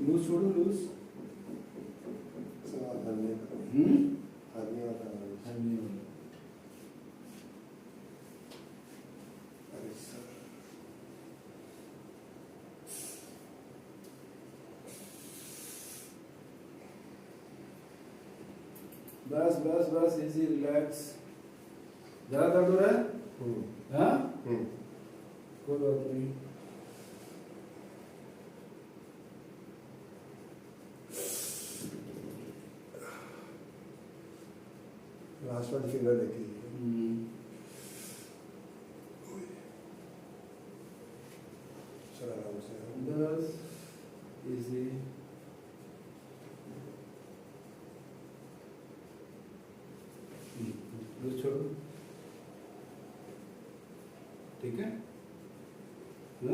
Loose छोड़ो loose. बस बस बस इजी रिलैक्स। ज्यादा दर्द हो रहा है? हाँ कोई बात नहीं। लास्ट वाली फिंगर देखिए। चल आराम से बस इजी। लूज छोड़ो। ठीक है।